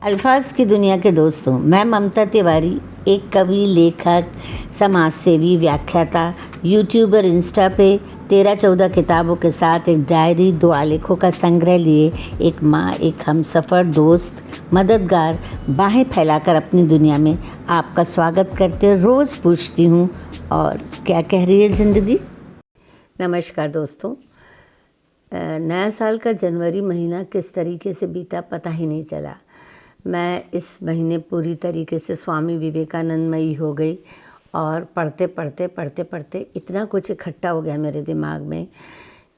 अल्फाज की दुनिया के दोस्तों, मैं ममता तिवारी, एक कवि, लेखक, समाज सेवी, व्याख्याता, यूट्यूबर, इंस्टा पे 13-14 किताबों के साथ एक डायरी, 2 आलेखों का संग्रह लिए एक माँ, एक हमसफ़र, दोस्त, मददगार, बाहें फैलाकर अपनी दुनिया में आपका स्वागत करते रोज़ पूछती हूँ, और क्या कह रही है ज़िंदगी। नमस्कार दोस्तों। नया साल का जनवरी महीना किस तरीके से बीता पता ही नहीं चला। मैं इस महीने पूरी तरीके से स्वामी विवेकानंदमयी हो गई और पढ़ते इतना कुछ इकट्ठा हो गया मेरे दिमाग में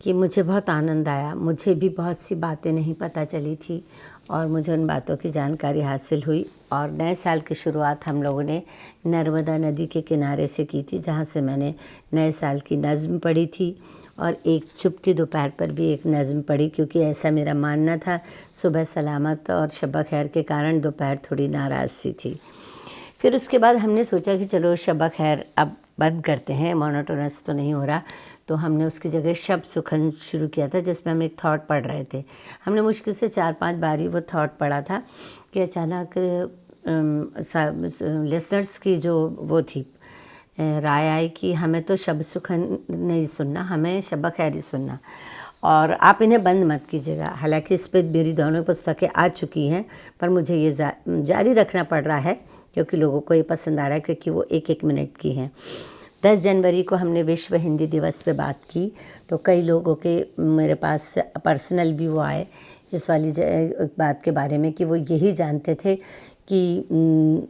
कि मुझे बहुत आनंद आया। मुझे भी बहुत सी बातें नहीं पता चली थी और मुझे उन बातों की जानकारी हासिल हुई। और नए साल की शुरुआत हम लोगों ने नर्मदा नदी के किनारे से की थी, जहाँ से मैंने नए साल की नज़्म पढ़ी थी और एक चुपती दोपहर पर भी एक नज़्म पढ़ी, क्योंकि ऐसा मेरा मानना था। सुबह सलामत और शब खैर के कारण दोपहर थोड़ी नाराज़ सी थी। फिर उसके बाद हमने सोचा कि चलो शब खैर अब बंद करते हैं, मोनोटोनस तो नहीं हो रहा, तो हमने उसकी जगह शब सुखन शुरू किया था, जिसमें हम एक थॉट पढ़ रहे थे। हमने मुश्किल से 4-5 बार ही वो थॉट पढ़ा था कि अचानक लिसनर्स की जो वो थी राय आई कि हमें तो शब सुखन नहीं सुनना, हमें शब खैर ही सुनना, और आप इन्हें बंद मत कीजिएगा। हालांकि इस पर मेरी दोनों पुस्तकें आ चुकी हैं, पर मुझे ये जारी रखना पड़ रहा है क्योंकि लोगों को ये पसंद आ रहा है, क्योंकि वो 1-1 मिनट की हैं। 10 जनवरी को हमने विश्व हिंदी दिवस पे बात की, तो कई लोगों के मेरे पास पर्सनल भी वो आए इस वाली बात के बारे में कि वो यही जानते थे कि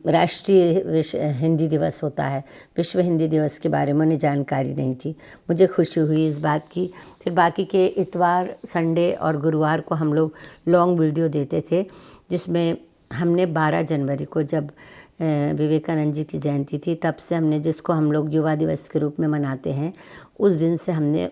राष्ट्रीय हिंदी दिवस होता है, विश्व हिंदी दिवस के बारे में उन्हें जानकारी नहीं थी। मुझे खुशी हुई इस बात की। फिर बाकी के इतवार, संडे और गुरुवार को हम लोग लॉन्ग वीडियो देते थे, जिसमें हमने 12 जनवरी को, जब विवेकानंद जी की जयंती थी, तब से हमने, जिसको हम लोग युवा दिवस के रूप में मनाते हैं, उस दिन से हमने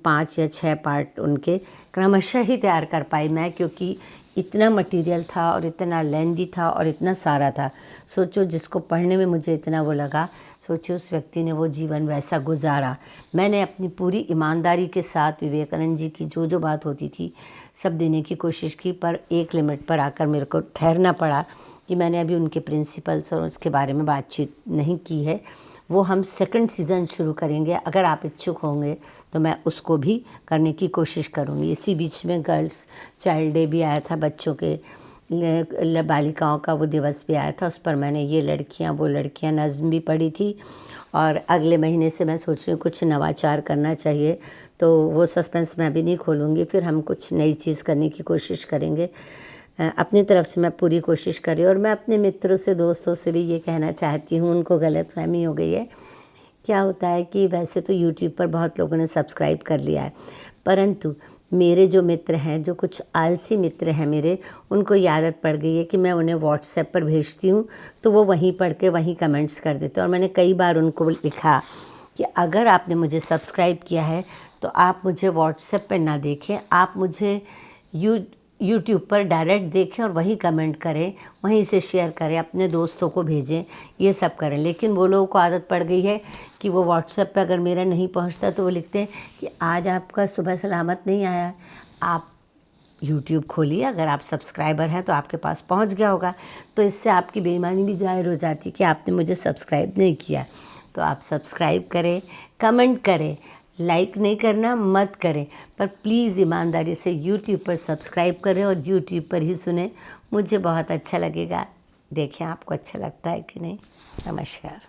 5 या 6 पार्ट उनके क्रमशः ही तैयार कर पाई मैं, क्योंकि इतना मटेरियल था और इतना लेंदी था और इतना सारा था। सोचो, जिसको पढ़ने में मुझे इतना वो लगा, सोचो उस व्यक्ति ने वो जीवन वैसा गुजारा। मैंने अपनी पूरी ईमानदारी के साथ विवेकानंद जी की जो बात होती थी सब देने की कोशिश की, पर एक लिमिट पर आकर मेरे को ठहरना पड़ा कि मैंने अभी उनके प्रिंसिपल्स और उसके बारे में बातचीत नहीं की है। वो हम सेकंड सीज़न शुरू करेंगे, अगर आप इच्छुक होंगे तो मैं उसको भी करने की कोशिश करूँगी। इसी बीच में गर्ल्स चाइल्ड डे भी आया था, बच्चों के बालिकाओं का वो दिवस भी आया था, उस पर मैंने ये लड़कियां वो लड़कियां नज़्म भी पढ़ी थी। और अगले महीने से मैं सोच रही हूँ कुछ नवाचार करना चाहिए, तो वो सस्पेंस मैं भी नहीं खोलूँगी। फिर हम कुछ नई चीज़ करने की कोशिश करेंगे। अपनी तरफ से मैं पूरी कोशिश कर रही हूँ। और मैं अपने मित्रों से, दोस्तों से भी ये कहना चाहती हूँ, उनको गलतफहमी हो गई है। क्या होता है कि वैसे तो यूट्यूब पर बहुत लोगों ने सब्सक्राइब कर लिया है, परंतु मेरे जो मित्र हैं, जो कुछ आलसी मित्र हैं मेरे, उनको ये आदत पड़ गई है कि मैं उन्हें व्हाट्सएप पर भेजती हूँ तो वो वहीं पढ़ के वहीं कमेंट्स कर देते हैं। और मैंने कई बार उनको लिखा कि अगर आपने मुझे सब्सक्राइब किया है तो आप मुझे व्हाट्सएप पर ना देखें, आप मुझे यूट्यूब पर डायरेक्ट देखें और वहीं कमेंट करें, वहीं से शेयर करें, अपने दोस्तों को भेजें, ये सब करें। लेकिन वो लोगों को आदत पड़ गई है कि वो व्हाट्सएप पे अगर मेरा नहीं पहुंचता तो वो लिखते हैं कि आज आपका सुबह सलामत नहीं आया। आप यूट्यूब खोलिए, अगर आप सब्सक्राइबर हैं तो आपके पास पहुंच गया होगा। तो इससे आपकी बेईमानी भी ज़ाहिर हो जाती कि आपने मुझे सब्सक्राइब नहीं किया। तो आप सब्सक्राइब करें, कमेंट करें, लाइक नहीं करना मत करें, पर प्लीज़ ईमानदारी से यूट्यूब पर सब्सक्राइब करें और यूट्यूब पर ही सुने। मुझे बहुत अच्छा लगेगा। देखें आपको अच्छा लगता है कि नहीं। नमस्कार।